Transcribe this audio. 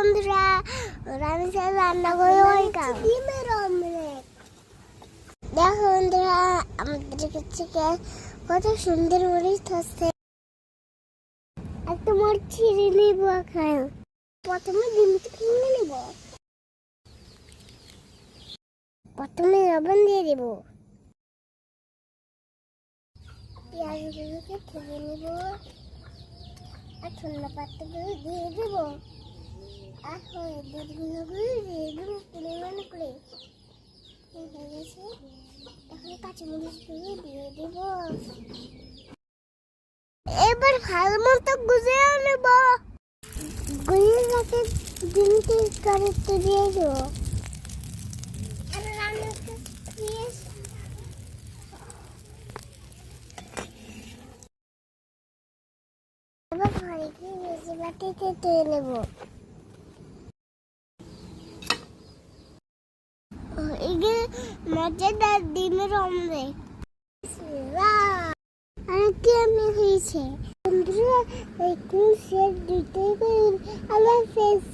বন্ধুরা, আমি রান্না করে ডিমের অমলেট। দেখো বন্ধুরা, আমাদের কাছে কত সুন্দর মরিচ আছে। একটা মরিচ ছিঁড়ে নিব। খায় প্রথমে ডিমটা ভেঙে নিব। প্রথমে লবণ দিয়ে দিব, পেঁয়াজগুলোকে ভেঙে নিব, আর ধনিয়া পাতাগুলো দিয়ে দেব, আর হলুদগুলো দিয়ে দেব পরিমাণ করে। হয়ে গেছে, এখন কাঁচামরিচগুলো দিয়ে দেব। এবার ভালো মতো গুজিয়ে নেব। গুজিয়ে রাখে ডিমটি কড়াইতে দিয়ে দেব। এবার ঘরে ভেজে বাটিতে তুলে নেব। মজাদার ডিমের অমলেট কেমন হয়েছে বন্ধুরা? শেয়ার দিতে আল্লাহ হাফেজ।